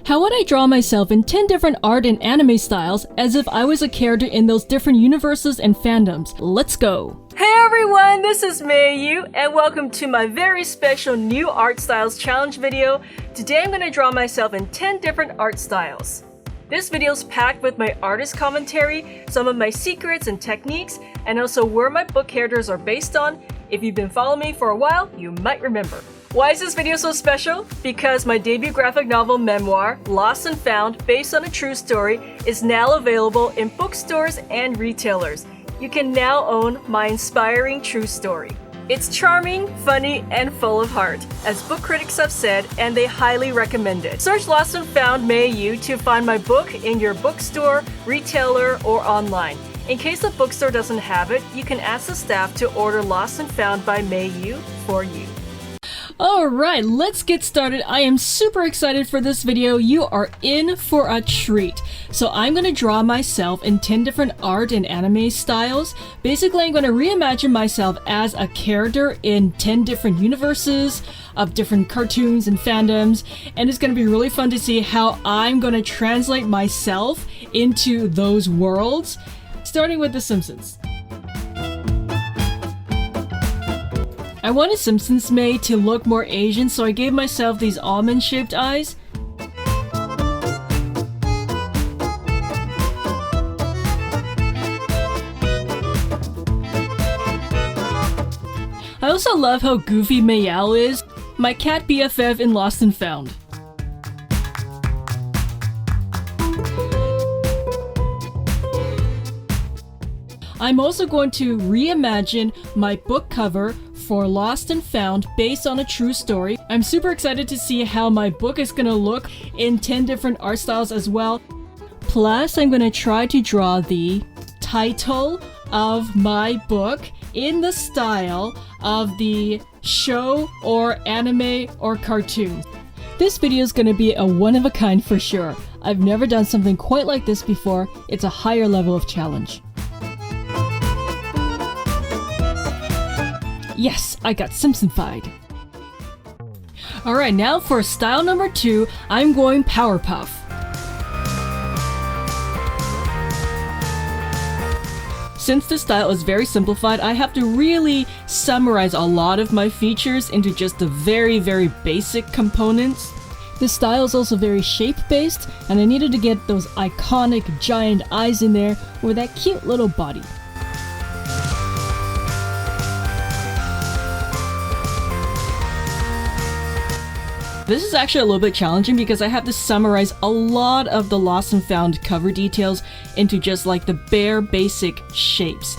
How would I draw myself in 10 different art and anime styles as if I was a character in those different universes and fandoms? Let's go! Hey everyone, this is Mayu, and welcome to my very special new art styles challenge video. Today I'm going to draw myself in 10 different art styles. This video is packed with my artist commentary, some of my secrets and techniques, and also where my book characters are based on. If you've been following me for a while, you might remember. Why is this video so special? Because my debut graphic novel memoir, Lost and Found, based on a true story, is now available in bookstores and retailers. You can now own my inspiring true story. It's charming, funny, and full of heart, as book critics have said, and they highly recommend it. Search Lost and Found Mayu to find my book in your bookstore, retailer, or online. In case the bookstore doesn't have it, you can ask the staff to order Lost and Found by Mayu for you. Alright, let's get started. I am super excited for this video. You are in for a treat. So I'm going to draw myself in 10 different art and anime styles. Basically, I'm going to reimagine myself as a character in 10 different universes of different cartoons and fandoms. And it's going to be really fun to see how I'm going to translate myself into those worlds, starting with The Simpsons. I wanted Simpsons May to look more Asian, so I gave myself these almond-shaped eyes. I also love how goofy Mayal is, my cat BFF in Lost and Found. I'm also going to reimagine my book cover for Lost and Found based on a true story. I'm super excited to see how my book is gonna look in 10 different art styles as well. Plus, I'm gonna try to draw the title of my book in the style of the show or anime or cartoon. This video is gonna be a one-of-a-kind for sure. I've never done something quite like this before. It's a higher level of challenge. Yes, I got Simpsonified. Alright, now for style number 2, I'm going Powerpuff. Since this style is very simplified, I have to really summarize a lot of my features into just the very basic components. This style is also very shape-based, and I needed to get those iconic giant eyes in there with that cute little body. This is actually a little bit challenging because I have to summarize a lot of the Lost and Found cover details into just like the bare basic shapes.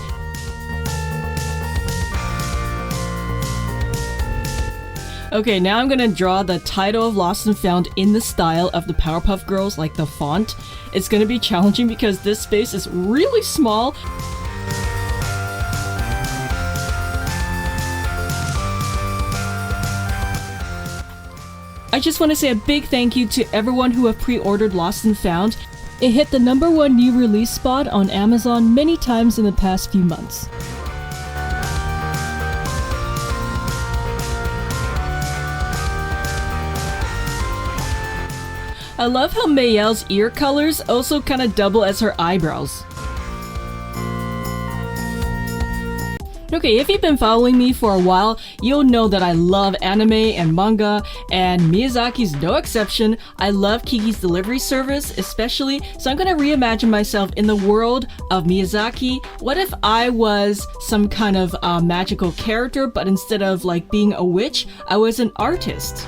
Okay, now I'm gonna draw the title of Lost and Found in the style of the Powerpuff Girls, like the font. It's gonna be challenging because this space is really small. I just want to say a big thank you to everyone who have pre-ordered Lost and Found. It hit the #1 new release spot on Amazon many times in the past few months. I love how Mayal's ear colors also kind of double as her eyebrows. Okay, if you've been following me for a while, you'll know that I love anime and manga, and Miyazaki's no exception. I love Kiki's Delivery Service, especially, so I'm gonna reimagine myself in the world of Miyazaki. What if I was some kind of magical character, but instead of like being a witch, I was an artist?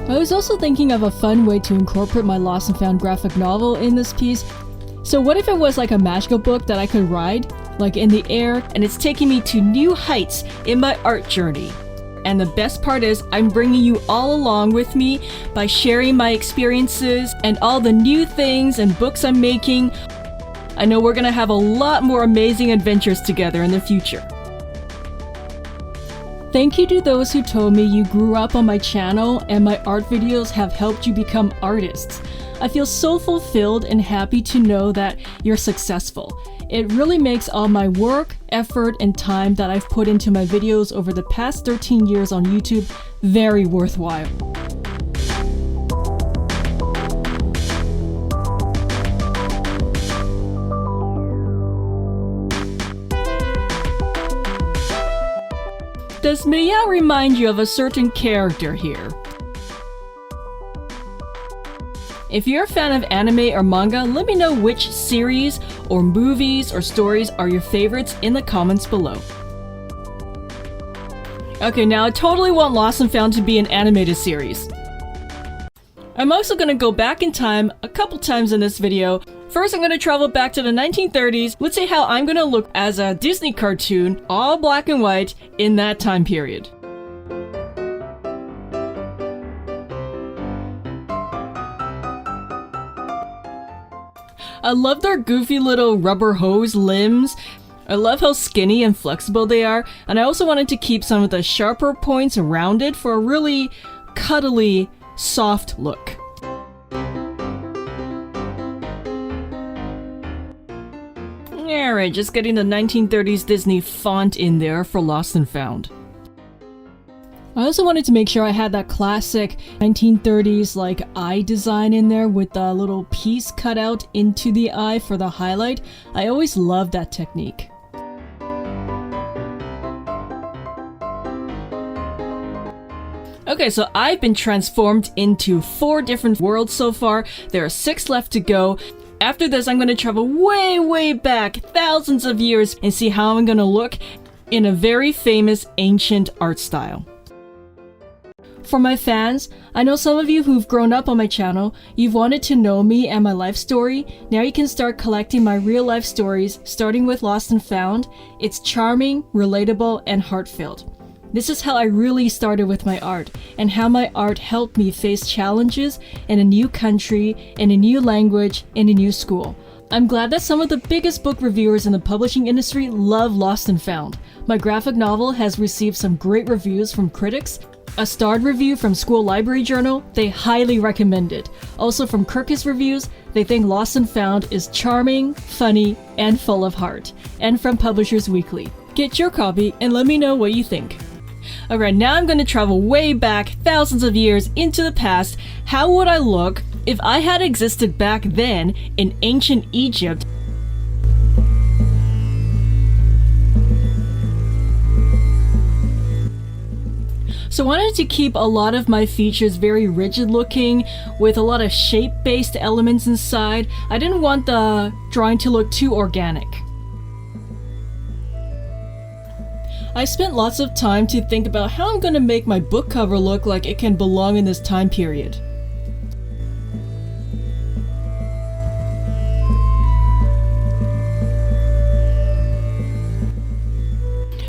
I was also thinking of a fun way to incorporate my Lost and Found graphic novel in this piece. So what if it was like a magical book that I could ride, like in the air, and it's taking me to new heights in my art journey? And the best part is, I'm bringing you all along with me by sharing my experiences and all the new things and books I'm making. I know we're gonna have a lot more amazing adventures together in the future. Thank you to those who told me you grew up on my channel and my art videos have helped you become artists. I feel so fulfilled and happy to know that you're successful. It really makes all my work, effort, and time that I've put into my videos over the past 13 years on YouTube very worthwhile. Does Meow remind you of a certain character here? If you're a fan of anime or manga, let me know which series or movies or stories are your favorites in the comments below. Okay, now I totally want Lost and Found to be an animated series. I'm also gonna go back in time a couple times in this video. First, I'm gonna travel back to the 1930s. Let's see how I'm gonna look as a Disney cartoon, all black and white, in that time period. I love their goofy little rubber hose limbs. I love how skinny and flexible they are, and I also wanted to keep some of the sharper points rounded for a really cuddly, soft look. Alright, just getting the 1930s Disney font in there for Lost and Found. I also wanted to make sure I had that classic 1930s like eye design in there with the little piece cut out into the eye for the highlight. I always loved that technique. Okay, so I've been transformed into 4 different worlds so far. There are 6 left to go. After this, I'm going to travel way back, thousands of years, and see how I'm going to look in a very famous ancient art style. For my fans, I know some of you who've grown up on my channel, you've wanted to know me and my life story. Now you can start collecting my real life stories, starting with Lost and Found. It's charming, relatable, and heartfelt. This is how I really started with my art, and how my art helped me face challenges in a new country, in a new language, in a new school. I'm glad that some of the biggest book reviewers in the publishing industry love Lost and Found. My graphic novel has received some great reviews from critics. A starred review from School Library Journal, they highly recommend it. Also from Kirkus Reviews, they think Lost and Found is charming, funny, and full of heart. And from Publishers Weekly. Get your copy and let me know what you think. Alright, now I'm going to travel way back, thousands of years into the past. How would I look if I had existed back then in ancient Egypt? So I wanted to keep a lot of my features very rigid looking, with a lot of shape-based elements inside. I didn't want the drawing to look too organic. I spent lots of time to think about how I'm going to make my book cover look like it can belong in this time period.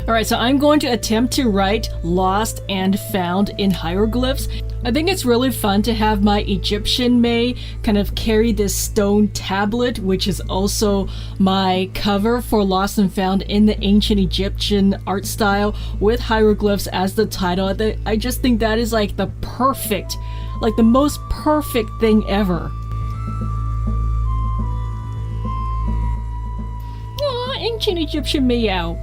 Alright, so I'm going to attempt to write Lost and Found in hieroglyphs. I think it's really fun to have my Egyptian May kind of carry this stone tablet, which is also my cover for Lost and Found in the ancient Egyptian art style with hieroglyphs as the title. I just think that is like the perfect, like the most perfect thing ever. Aw, ancient Egyptian meow.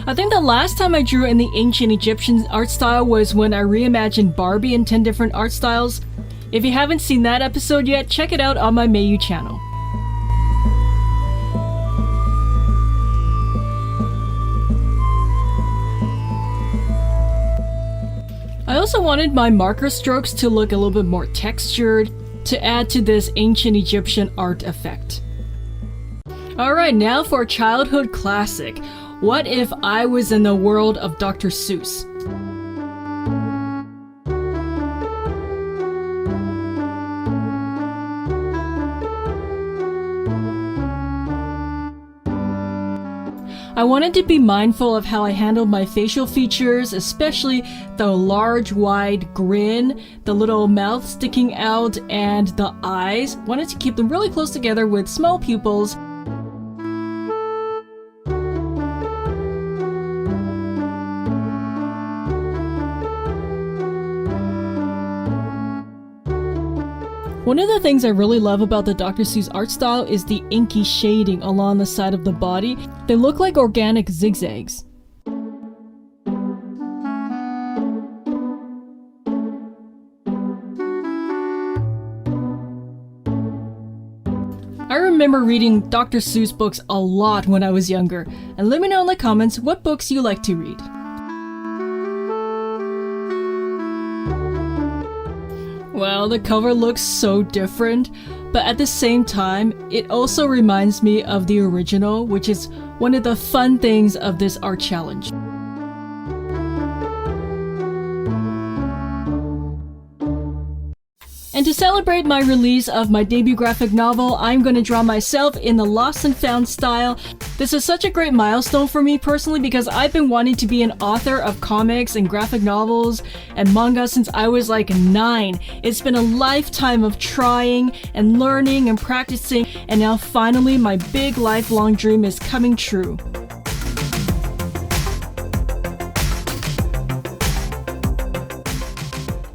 I think the last time I drew in the ancient Egyptian art style was when I reimagined Barbie in 10 different art styles. If you haven't seen that episode yet, check it out on my Mayu channel. I also wanted my marker strokes to look a little bit more textured to add to this ancient Egyptian art effect. Alright, now for a childhood classic. What if I was in the world of Dr. Seuss? I wanted to be mindful of how I handled my facial features, especially the large, wide grin, the little mouth sticking out, and the eyes. Wanted to keep them really close together with small pupils. One of the things I really love about the Dr. Seuss art style is the inky shading along the side of the body. They look like organic zigzags. I remember reading Dr. Seuss books a lot when I was younger, and let me know in the comments what books you like to read. Well, the cover looks so different, but at the same time, it also reminds me of the original, which is one of the fun things of this art challenge. And to celebrate my release of my debut graphic novel, I'm going to draw myself in the Lost and Found style. This is such a great milestone for me personally because I've been wanting to be an author of comics and graphic novels and manga since I was like 9. It's been a lifetime of trying and learning and practicing, and now finally my big lifelong dream is coming true.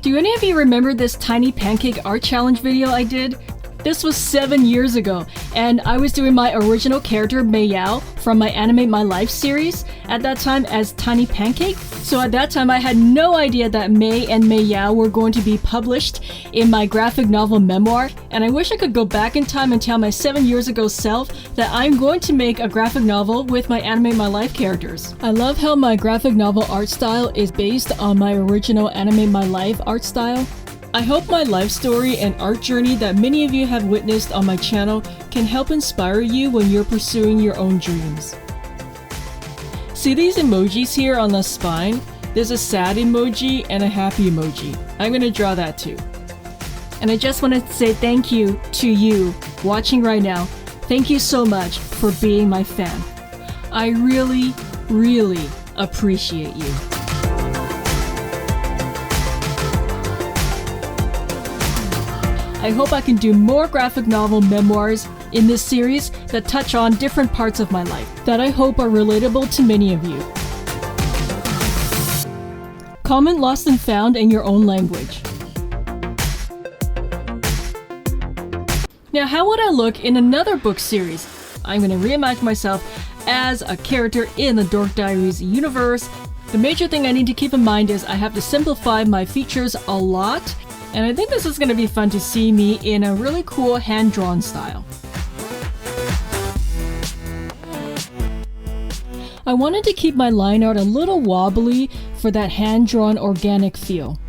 Do any of you remember this tiny pancake art challenge video I did? This was 7 years ago, and I was doing my original character Meow from my Animate My Life series, at that time as Tiny Pancake. So at that time I had no idea that May and Meow were going to be published in my graphic novel memoir, and I wish I could go back in time and tell my 7 years ago self that I'm going to make a graphic novel with my Animate My Life characters. I love how my graphic novel art style is based on my original Animate My Life art style. I hope my life story and art journey that many of you have witnessed on my channel can help inspire you when you're pursuing your own dreams. See these emojis here on the spine? There's a sad emoji and a happy emoji. I'm gonna draw that too. And I just want to say thank you to you watching right now. Thank you so much for being my fan. I really, really appreciate you. I hope I can do more graphic novel memoirs in this series that touch on different parts of my life that I hope are relatable to many of you. Comment Lost and Found in your own language. Now, how would I look in another book series? I'm going to reimagine myself as a character in the Dork Diaries universe. The major thing I need to keep in mind is I have to simplify my features a lot. And I think this is going to be fun to see me in a really cool hand-drawn style. I wanted to keep my line art a little wobbly for that hand-drawn organic feel.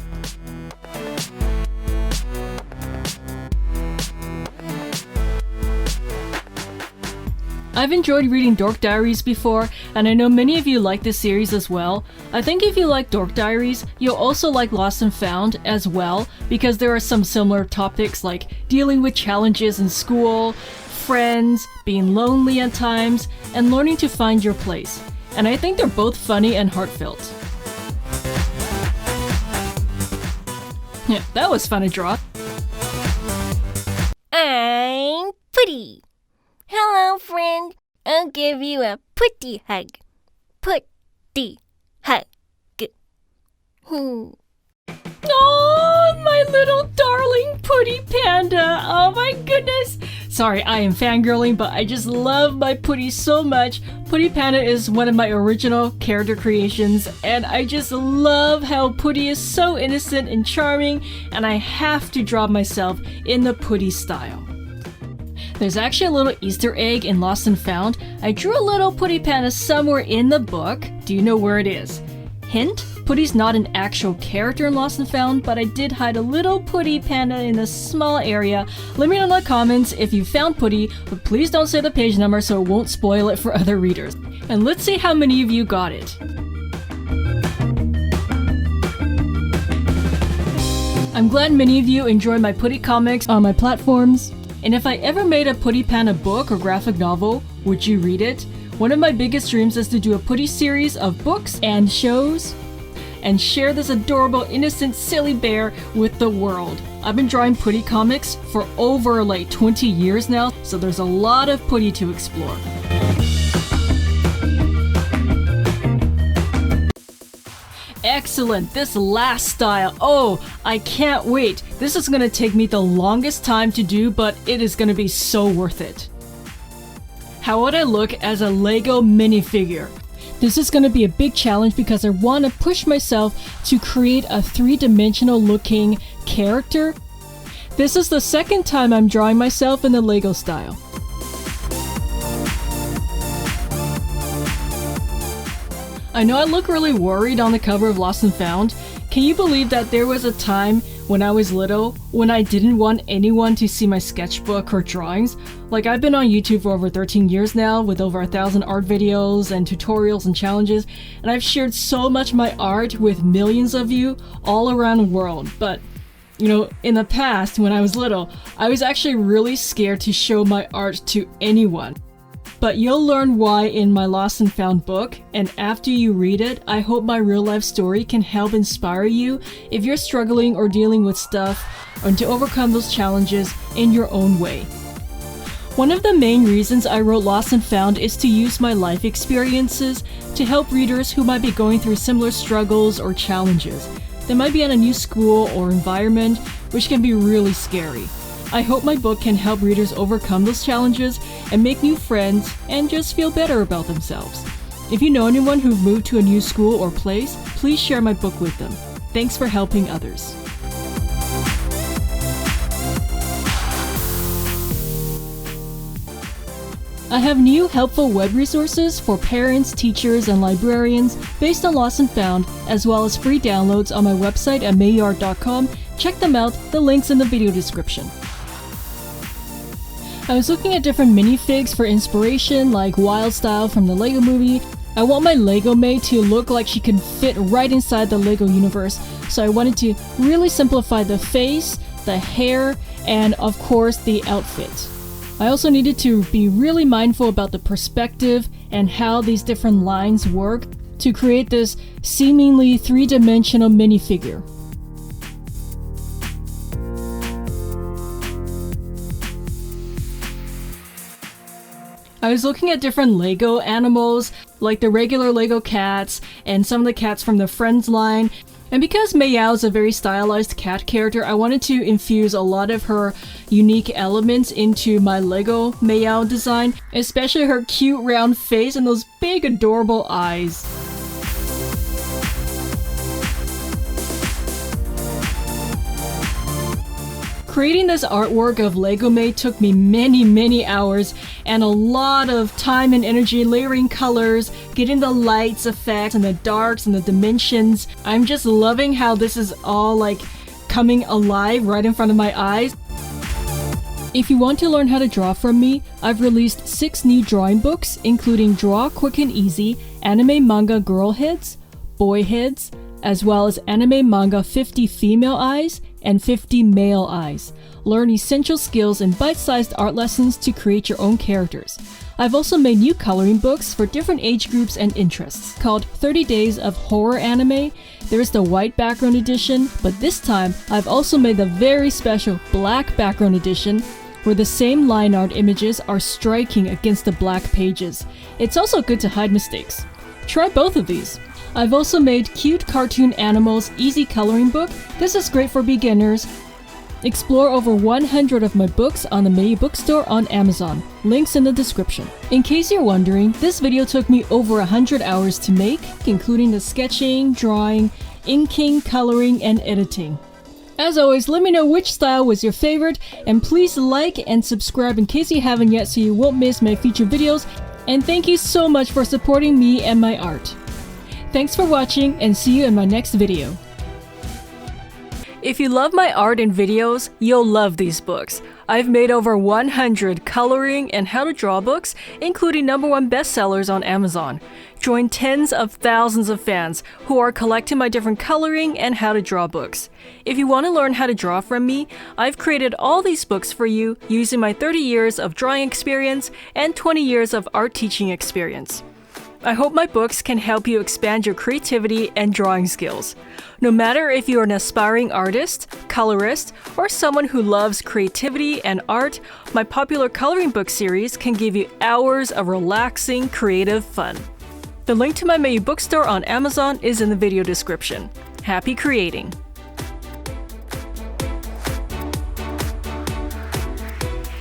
I've enjoyed reading Dork Diaries before, and I know many of you like this series as well. I think if you like Dork Diaries, you'll also like Lost and Found as well, because there are some similar topics like dealing with challenges in school, friends, being lonely at times, and learning to find your place. And I think they're both funny and heartfelt. Yeah, that was fun to draw. I'm Puddi. Hello, friend. I'll give you a putty hug. Putty hug. Oh, my little darling Puddi Panda. Oh my goodness. Sorry, I am fangirling, but I just love my Puddi so much. Puddi Panda is one of my original character creations, and I just love how Puddi is so innocent and charming, and I have to draw myself in the Puddi style. There's actually a little Easter egg in Lost and Found. I drew a little Puddi Panda somewhere in the book. Do you know where it is? Hint, Puddi's not an actual character in Lost and Found, but I did hide a little Puddi Panda in a small area. Let me know in the comments if you found Puddi, but please don't say the page number so it won't spoil it for other readers. And let's see how many of you got it. I'm glad many of you enjoy my Puddi comics on my platforms. And if I ever made a Puddi Panda book or graphic novel, would you read it? One of my biggest dreams is to do a Puddi series of books and shows and share this adorable, innocent, silly bear with the world. I've been drawing Puddi comics for over like 20 years now, so there's a lot of Puddi to explore. Excellent! This last style, oh, I can't wait! This is gonna take me the longest time to do, but it is gonna be so worth it. How would I look as a Lego minifigure? This is gonna be a big challenge because I want to push myself to create a three-dimensional looking character. This is the second time I'm drawing myself in the Lego style. I know I look really worried on the cover of Lost and Found. Can you believe that there was a time when I was little when I didn't want anyone to see my sketchbook or drawings? Like, I've been on YouTube for over 13 years now with over 1,000 art videos and tutorials and challenges, and I've shared so much of my art with millions of you all around the world. But you know, in the past, when I was little, I was actually really scared to show my art to anyone. But you'll learn why in my Lost and Found book, and after you read it, I hope my real-life story can help inspire you if you're struggling or dealing with stuff, or to overcome those challenges in your own way. One of the main reasons I wrote Lost and Found is to use my life experiences to help readers who might be going through similar struggles or challenges. They might be in a new school or environment, which can be really scary. I hope my book can help readers overcome those challenges and make new friends and just feel better about themselves. If you know anyone who've moved to a new school or place, please share my book with them. Thanks for helping others. I have new helpful web resources for parents, teachers, and librarians based on Lost and Found, as well as free downloads on my website at memoir.com. Check them out, the link's in the video description. I was looking at different minifigs for inspiration, like Wild Style from the Lego movie. I want my Lego May to look like she can fit right inside the Lego universe, so I wanted to really simplify the face, the hair, and of course the outfit. I also needed to be really mindful about the perspective and how these different lines work to create this seemingly three-dimensional minifigure. I was looking at different Lego animals, like the regular Lego cats and some of the cats from the Friends line. And because Meow is a very stylized cat character, I wanted to infuse a lot of her unique elements into my Lego Meow design, especially her cute round face and those big adorable eyes. Creating this artwork of Lego May took me many hours and a lot of time and energy layering colors, getting the lights effects and the darks and the dimensions. I'm just loving how this is all like coming alive right in front of my eyes. If you want to learn how to draw from me, I've released 6 new drawing books, including Draw Quick and Easy, Anime Manga Girl Heads, Boy Heads, as well as Anime Manga 50 Female Eyes and 50 Male Eyes. Learn essential skills and bite-sized art lessons to create your own characters. I've also made new coloring books for different age groups and interests, called 30 Days of Horror Anime. There's the white background edition, but this time I've also made the very special black background edition, where the same line art images are striking against the black pages. It's also good to hide mistakes. Try both of these. I've also made Cute Cartoon Animals Easy Coloring Book. This is great for beginners. Explore over 100 of my books on the May bookstore on Amazon. Links in the description. In case you're wondering, this video took me over 100 hours to make, including the sketching, drawing, inking, coloring, and editing. As always, let me know which style was your favorite, and please like and subscribe in case you haven't yet so you won't miss my future videos. And thank you so much for supporting me and my art. Thanks for watching, and see you in my next video. If you love my art and videos, you'll love these books. I've made over 100 coloring and how to draw books, including #1 bestsellers on Amazon. Join tens of thousands of fans who are collecting my different coloring and how to draw books. If you want to learn how to draw from me, I've created all these books for you using my 30 years of drawing experience and 20 years of art teaching experience. I hope my books can help you expand your creativity and drawing skills. No matter if you're an aspiring artist, colorist, or someone who loves creativity and art, my popular coloring book series can give you hours of relaxing, creative fun. The link to my Meiyu bookstore on Amazon is in the video description. Happy creating!